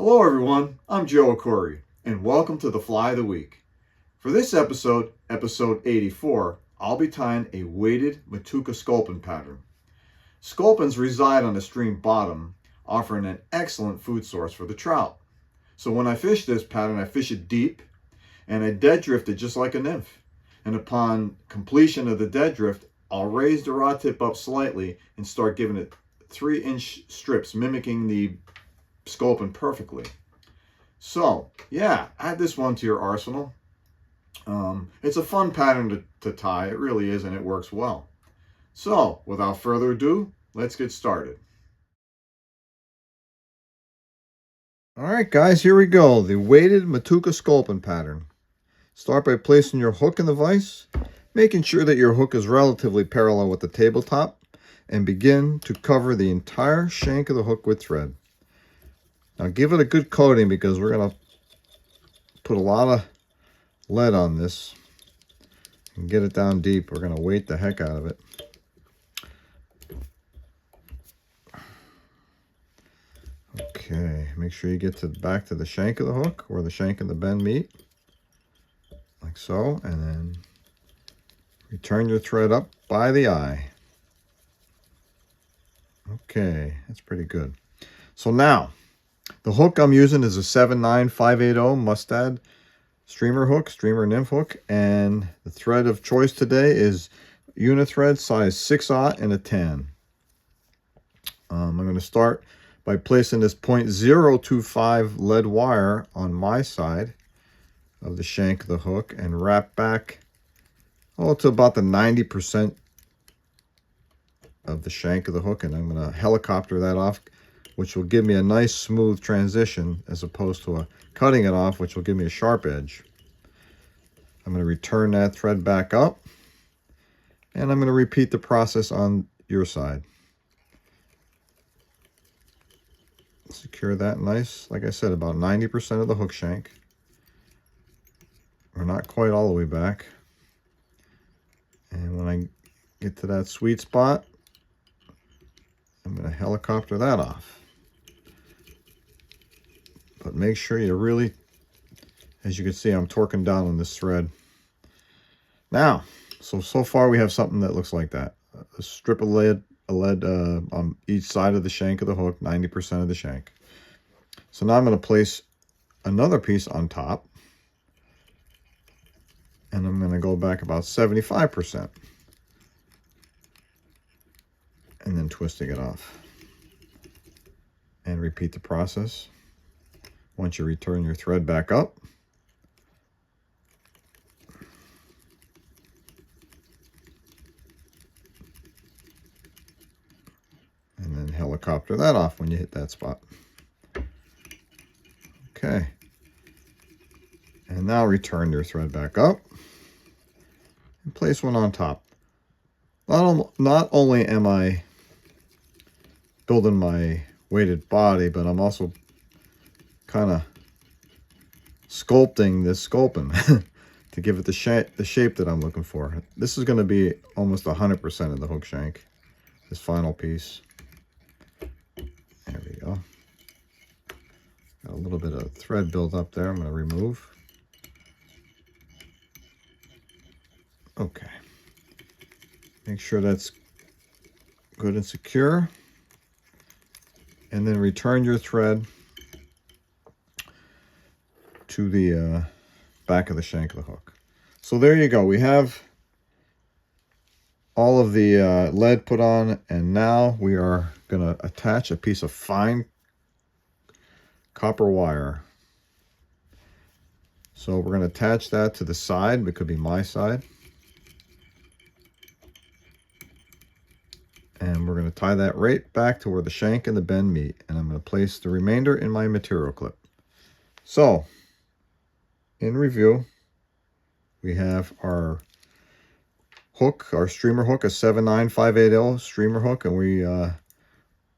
Hello everyone, I'm Joe Ackourey, and welcome to the Fly of the Week. For this episode, episode 84, I'll be tying a weighted Matuka Sculpin pattern. Sculpins reside on the stream bottom, offering an excellent food source for the trout. So when I fish this pattern, I fish it deep, and I dead drift it just like a nymph. And upon completion of the dead drift, I'll raise the rod tip up slightly and start giving it 3-inch strips, mimicking the Sculpin perfectly. So yeah, add this one to your arsenal. It's a fun pattern to tie. It really is, and it works well. So without further ado, let's get started. All right guys, here we go. The weighted Matuka Sculpin pattern. Start by placing your hook in the vise, making sure that your hook is relatively parallel with the tabletop, and begin to cover the entire shank of the hook with thread. Now give it a good coating because we're going to put a lot of lead on this and get it down deep. We're going to weight the heck out of it. Okay, make sure you get back to the shank of the hook where the shank and the bend meet, like so, and then return your thread up by the eye. Okay, that's pretty good. So now, the hook I'm using is a 79580 Mustad streamer hook, streamer nymph hook, and the thread of choice today is Unithread size 6/0 and a tan. I'm going to start by placing this 0.025 lead wire on my side of the shank of the hook and wrap back to about the 90% of the shank of the hook, and I'm going to helicopter that off, which will give me a nice smooth transition as opposed to cutting it off, which will give me a sharp edge. I'm going to return that thread back up, and I'm going to repeat the process on your side. Secure that nice, like I said, about 90% of the hook shank. We're not quite all the way back. And when I get to that sweet spot, I'm going to helicopter that off. But make sure you really, as you can see, I'm torquing down on this thread. Now, so far we have something that looks like that. A strip of lead on each side of the shank of the hook, 90% of the shank. So now I'm going to place another piece on top. And I'm going to go back about 75%. And then twisting it off. And repeat the process. Once you return your thread back up, and then helicopter that off when you hit that spot. Okay. And now return your thread back up and place one on top. Not only am I building my weighted body, but I'm also kind of sculpting this sculpin to give it the shape that I'm looking for. This is going to be almost 100% of the hook shank, this final piece. There we go. Got a little bit of thread built up there. I'm going to remove. Okay. Make sure that's good and secure. And then return your thread to the back of the shank of the hook. So there you go. We have all of the lead put on, and now we are going to attach a piece of fine copper wire. So we're going to attach that to the side. It could be my side. And we're going to tie that right back to where the shank and the bend meet. And I'm going to place the remainder in my material clip. So, in review, we have our hook, our streamer hook, a 79580 streamer hook, and we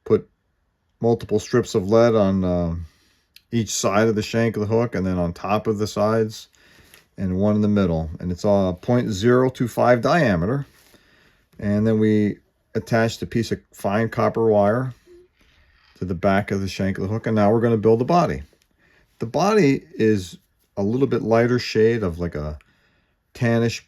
put multiple strips of lead on each side of the shank of the hook, and then on top of the sides, and one in the middle. And it's all 0.025 diameter. And then we attached a piece of fine copper wire to the back of the shank of the hook, and now we're going to build a body. The body is a little bit lighter shade of like a tannish,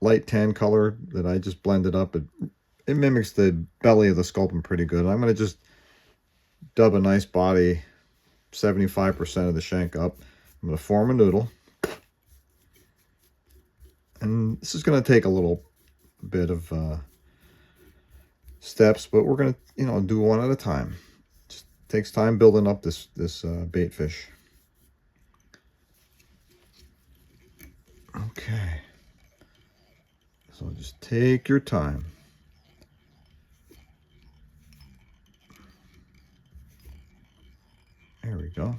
light tan color that I just blended up. It mimics the belly of the sculpin pretty good. I'm going to just dub a nice body, 75% of the shank up. I'm going to form a noodle. And this is going to take a little bit of steps, but we're going to, do one at a time. Just takes time building up this bait fish. Okay. So just take your time. There we go.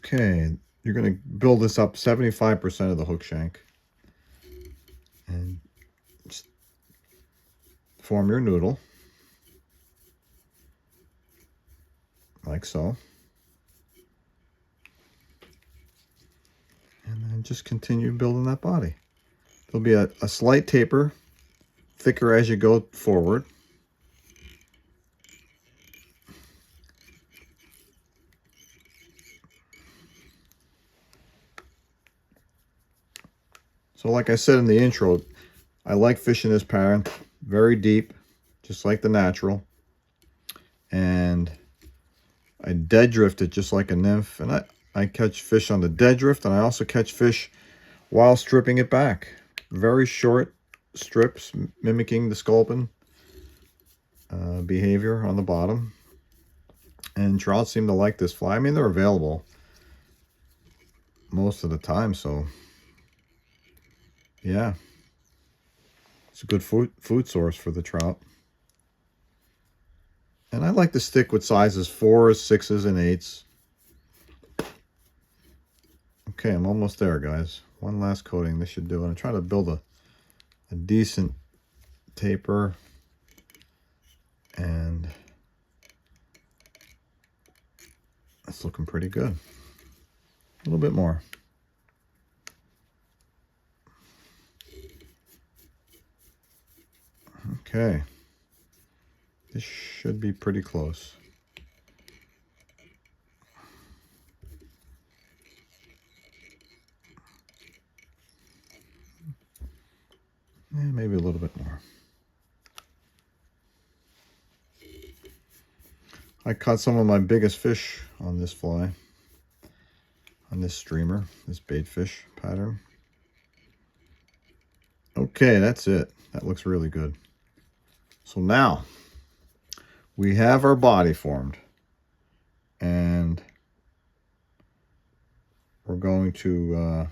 Okay, you're going to build this up 75% of the hook shank. And just form your noodle. Like so. And then just continue building that body. There'll be a slight taper, thicker as you go forward. So like I said in the intro, I like fishing this pattern very deep, just like the natural. And I dead drift it just like a nymph. And I catch fish on the dead drift, and I also catch fish while stripping it back. Very short strips, mimicking the sculpin behavior on the bottom. And trout seem to like this fly. I mean, they're available most of the time, so yeah, it's a good food source for the trout. And I like to stick with sizes 4s, 6s, and 8s. Okay, I'm almost there, guys. One last coating, this should do it. I'm trying to build a decent taper, and it's looking pretty good. A little bit more. Okay, this should be pretty close. And maybe a little bit more. I caught some of my biggest fish on this fly, on this streamer, this bait fish pattern. Okay, that's it. That looks really good. So now we have our body formed, and we're going to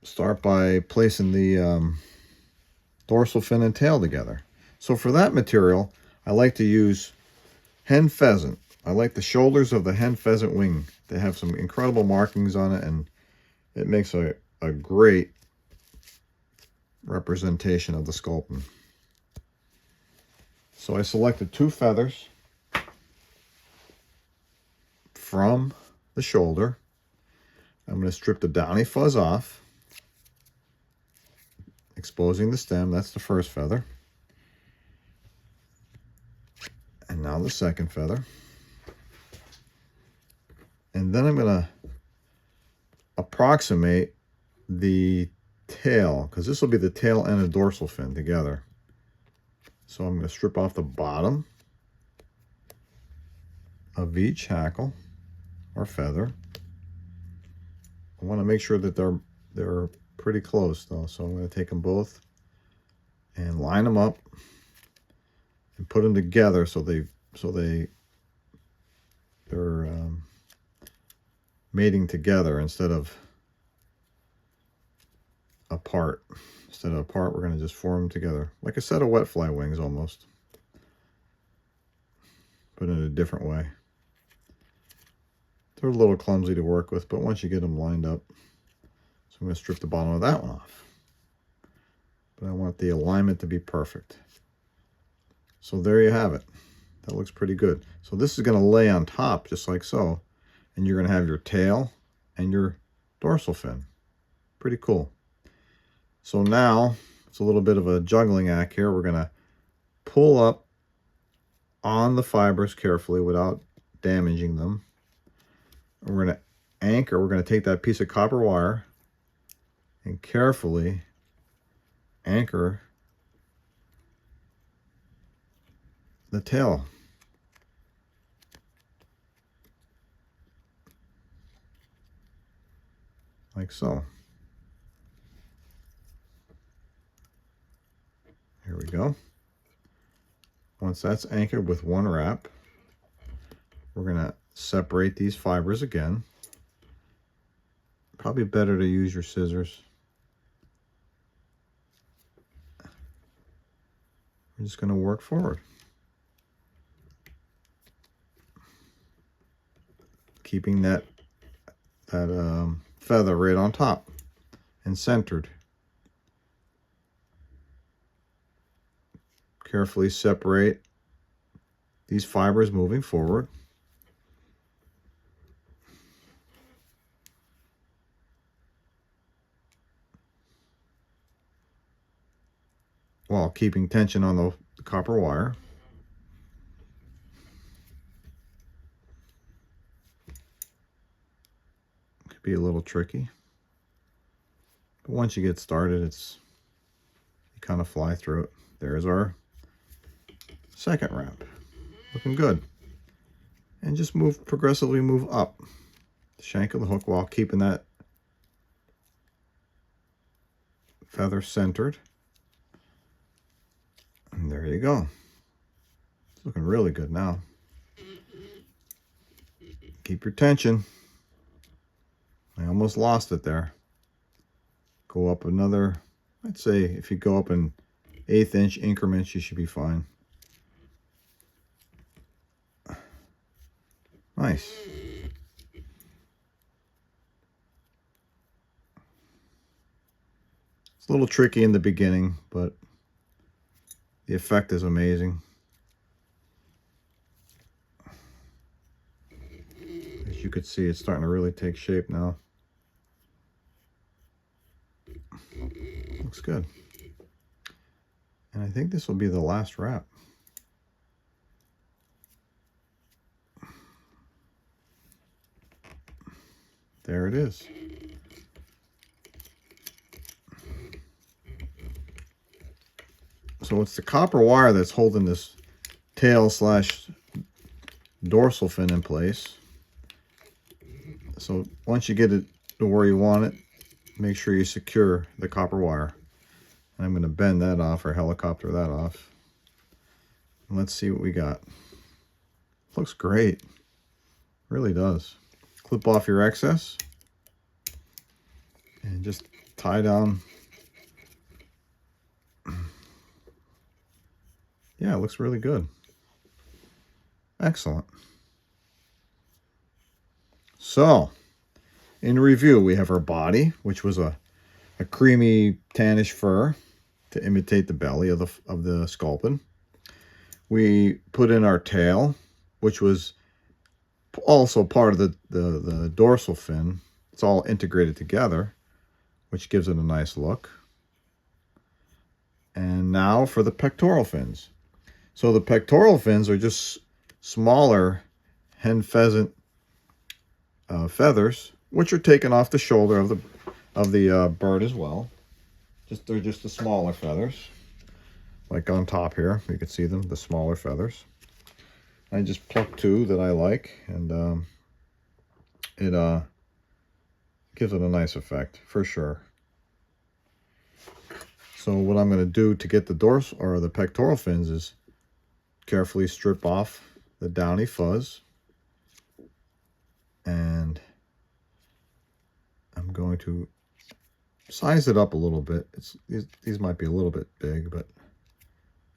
start by placing the dorsal fin and tail together. So for that material, I like to use hen pheasant. I like the shoulders of the hen pheasant wing. They have some incredible markings on it, and it makes a great representation of the sculpin. So I selected 2 feathers from the shoulder. I'm going to strip the downy fuzz off, exposing the stem. That's the first feather. And now the second feather. And then I'm going to approximate the tail, because this will be the tail and the dorsal fin together. So I'm going to strip off the bottom of each hackle or feather. I want to make sure that they're pretty close though, so I'm going to take them both and line them up and put them together so they're mating together instead of apart. Instead of apart, we're going to just form them together like a set of wet fly wings almost, but in a different way. They're a little clumsy to work with, but once you get them lined up. So I'm going to strip the bottom of that one off, but I want the alignment to be perfect. So there you have it. That looks pretty good. So this is going to lay on top just like so. And you're going to have your tail and your dorsal fin. Pretty cool. So now it's a little bit of a juggling act here. We're going to pull up on the fibers carefully without damaging them. And we're going to anchor. We're going to take that piece of copper wire and carefully anchor the tail. Like so. Here we go. Once that's anchored with one wrap, we're going to separate these fibers again. Probably better to use your scissors. We're just going to work forward. Keeping that feather right on top and centered. Carefully separate these fibers moving forward. While keeping tension on the copper wire. Could be a little tricky. But once you get started, you kind of fly through it. There's our second wrap. Looking good. And just progressively move up the shank of the hook while keeping that feather centered. And there you go. It's looking really good now. Keep your tension. I almost lost it there. Go up another, I'd say if you go up in 1/8 inch increments, you should be fine. Nice. It's a little tricky in the beginning, but the effect is amazing. As you could see, it's starting to really take shape now. Looks good. And I think this will be the last wrap. There it is. So it's the copper wire that's holding this tail / dorsal fin in place. So once you get it to where you want it, make sure you secure the copper wire. I'm going to bend that off or helicopter that off. And let's see what we got. Looks great. Really does. Clip off your excess and just tie down. Yeah, it looks really good. Excellent. So, in review, we have our body, which was a creamy Tanish fur to imitate the belly of the sculpin. We put in our tail, which was also part of the dorsal fin. It's all integrated together, which gives it a nice look. And now for the pectoral fins. So the pectoral fins are just smaller hen pheasant feathers, which are taken off the shoulder of the bird as well. They're just the smaller feathers, like on top here. You can see them, the smaller feathers. I just plucked 2 that I like, and it gives it a nice effect for sure. So what I'm going to do to get the dorsal or the pectoral fins is carefully strip off the downy fuzz, and I'm going to size it up a little bit. These might be a little bit big, but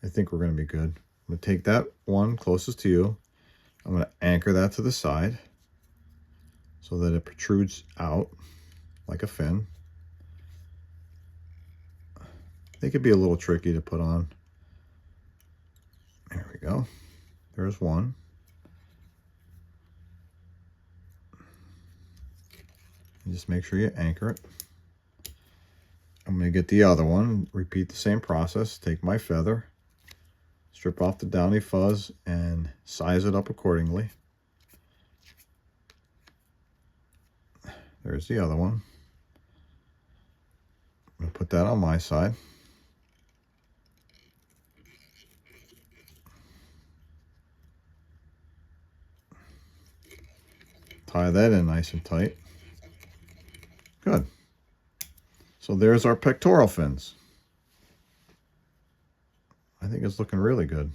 I think we're going to be good. I'm going to take that one closest to you. I'm going to anchor that to the side so that it protrudes out like a fin. They could be a little tricky to put on. There we go. There's one. And just make sure you anchor it. I'm going to get the other one, repeat the same process, take my feather, strip off the downy fuzz, and size it up accordingly. There's the other one. I'm going to put that on my side. Tie that in nice and tight. Good. So there's our pectoral fins. I think it's looking really good.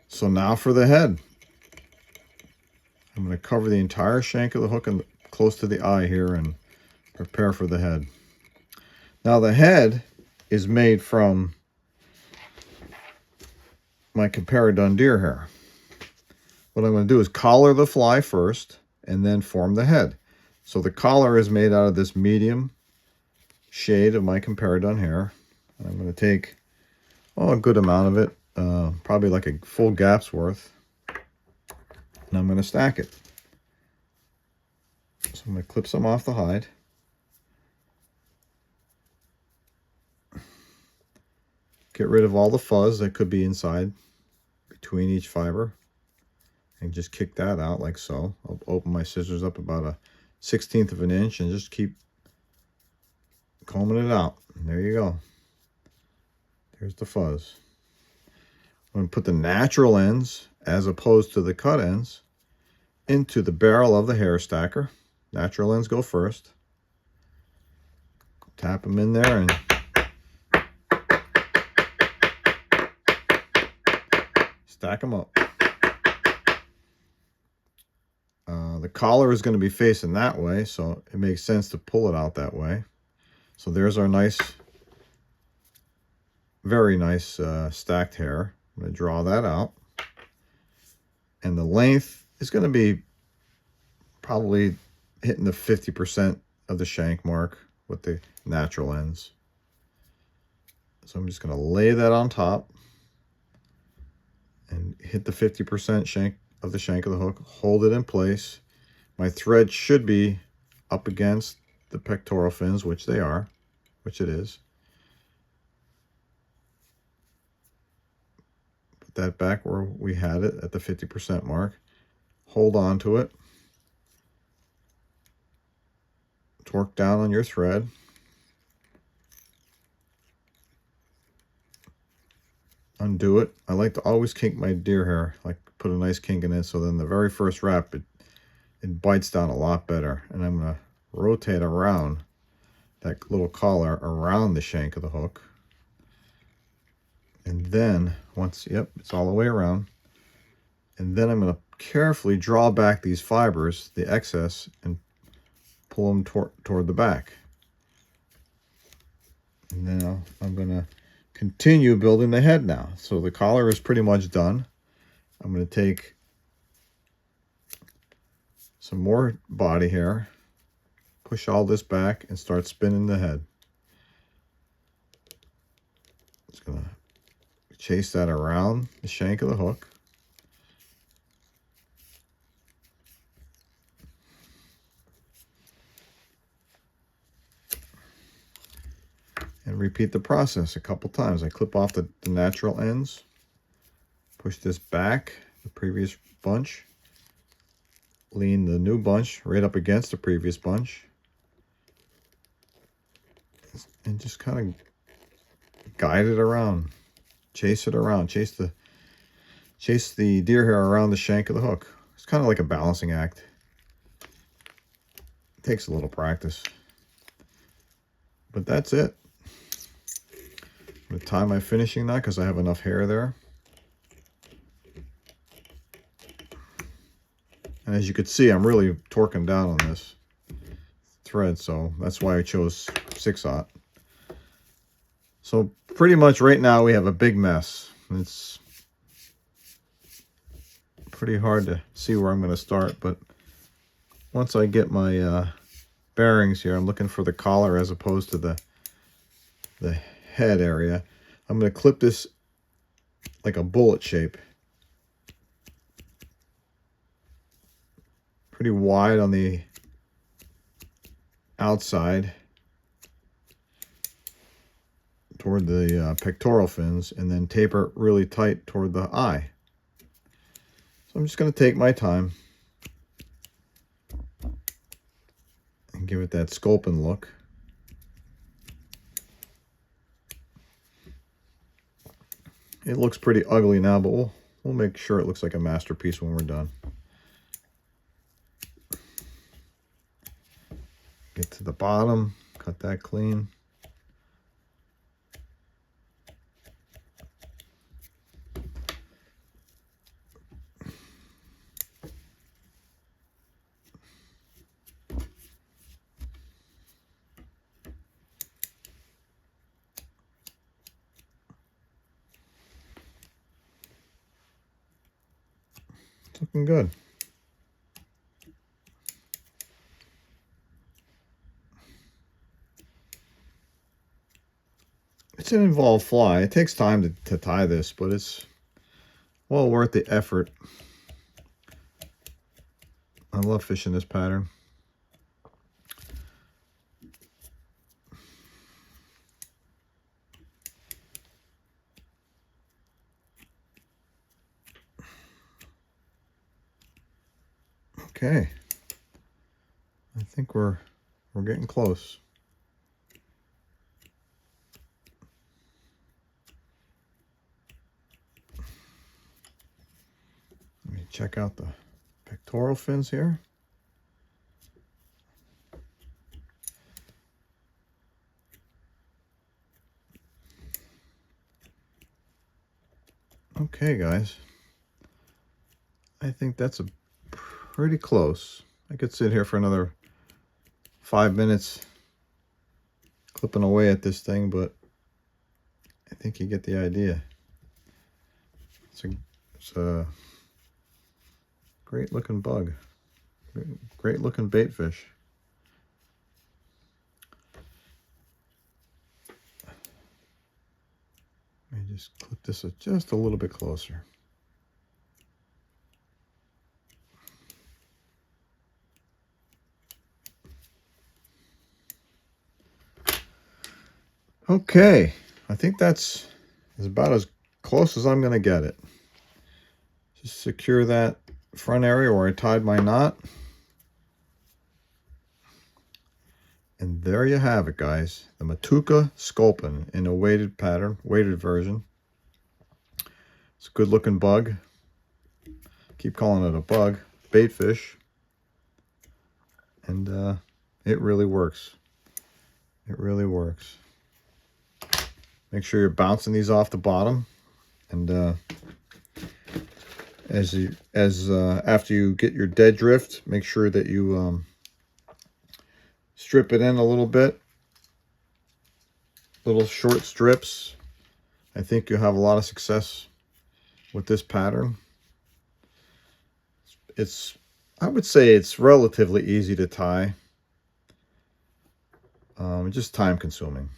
So now for the head. I'm going to cover the entire shank of the hook and close to the eye here and prepare for the head. Now the head is made from my Compara done deer hair. What I'm going to do is collar the fly first and then form the head. So the collar is made out of this medium shade of my Compara done hair. And I'm going to take a good amount of it, probably like a full gap's worth, and I'm going to stack it. So I'm going to clip some off the hide. Get rid of all the fuzz that could be inside between each fiber. And just kick that out like so. I'll open my scissors up about a 1/16 of an inch and just keep combing it out. And there you go. There's the fuzz. I'm going to put the natural ends, as opposed to the cut ends, into the barrel of the hair stacker. Natural ends go first. Tap them in there and stack them up. The collar is going to be facing that way, so it makes sense to pull it out that way. So there's our nice, very nice stacked hair. I'm going to draw that out. And the length is going to be probably hitting the 50% of the shank mark with the natural ends. So I'm just going to lay that on top and hit the 50% shank of the hook, hold it in place. My thread should be up against the pectoral fins, which they are, which it is. Put that back where we had it at the 50% mark. Hold on to it. Torque down on your thread. Undo it. I like to always kink my deer hair, like put a nice kink in it, so then the very first wrap it bites down a lot better. And I'm going to rotate around that little collar around the shank of the hook. And then once, yep, it's all the way around. And then I'm going to carefully draw back these fibers, the excess, and pull them toward the back. And then I'm going to continue building the head now. So the collar is pretty much done. I'm going to take some more body hair, push all this back, and start spinning the head. Just going to chase that around the shank of the hook. And repeat the process a couple times. I clip off the natural ends, push this back, the previous bunch, lean the new bunch right up against the previous bunch, and just kind of guide it around, chase it around, chase the deer hair around the shank of the hook. It's kind of like a balancing act. It takes a little practice, but that's it. I'm going to tie my finishing knot because I have enough hair there. And as you can see, I'm really torquing down on this thread, so that's why I chose 6/0. So pretty much right now we have a big mess. It's pretty hard to see where I'm going to start, but once I get my bearings here, I'm looking for the collar as opposed to the head area. I'm going to clip this like a bullet shape. Pretty wide on the outside toward the pectoral fins, and then taper it really tight toward the eye. So I'm just going to take my time and give it that sculpin look. It looks pretty ugly now, but we'll make sure it looks like a masterpiece when we're done. Get to the bottom, cut that clean. It's looking good. It's an involved fly. It takes time to tie this, but it's well worth the effort. I love fishing this pattern. Okay. I think we're getting close. Let me check out the pectoral fins here. Okay, guys. I think that's pretty close. I could sit here for another 5 minutes clipping away at this thing, but I think you get the idea. It's a great looking bug. Great looking bait fish. Let me just clip this just a little bit closer. Okay, I think that's about as close as I'm going to get it. Just secure that front area where I tied my knot. And there you have it, guys. The Matuka Sculpin in a weighted pattern, weighted version. It's a good looking bug. Keep calling it a bug. Bait fish. And it really works. It really works. Make sure you're bouncing these off the bottom, and after you get your dead drift, make sure that you strip it in a little bit, little short strips. I think you'll have a lot of success with this pattern. I would say it's relatively easy to tie, just time consuming.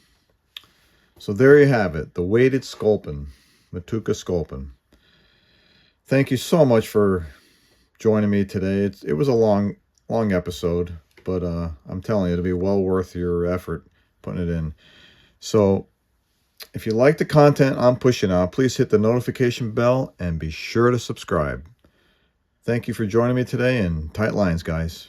So there you have it, the weighted sculpin, Matuka Sculpin. Thank you so much for joining me today. It was a long episode, but I'm telling you, it'll be well worth your effort putting it in. So if you like the content I'm pushing out, please hit the notification bell and be sure to subscribe. Thank you for joining me today, and tight lines, guys.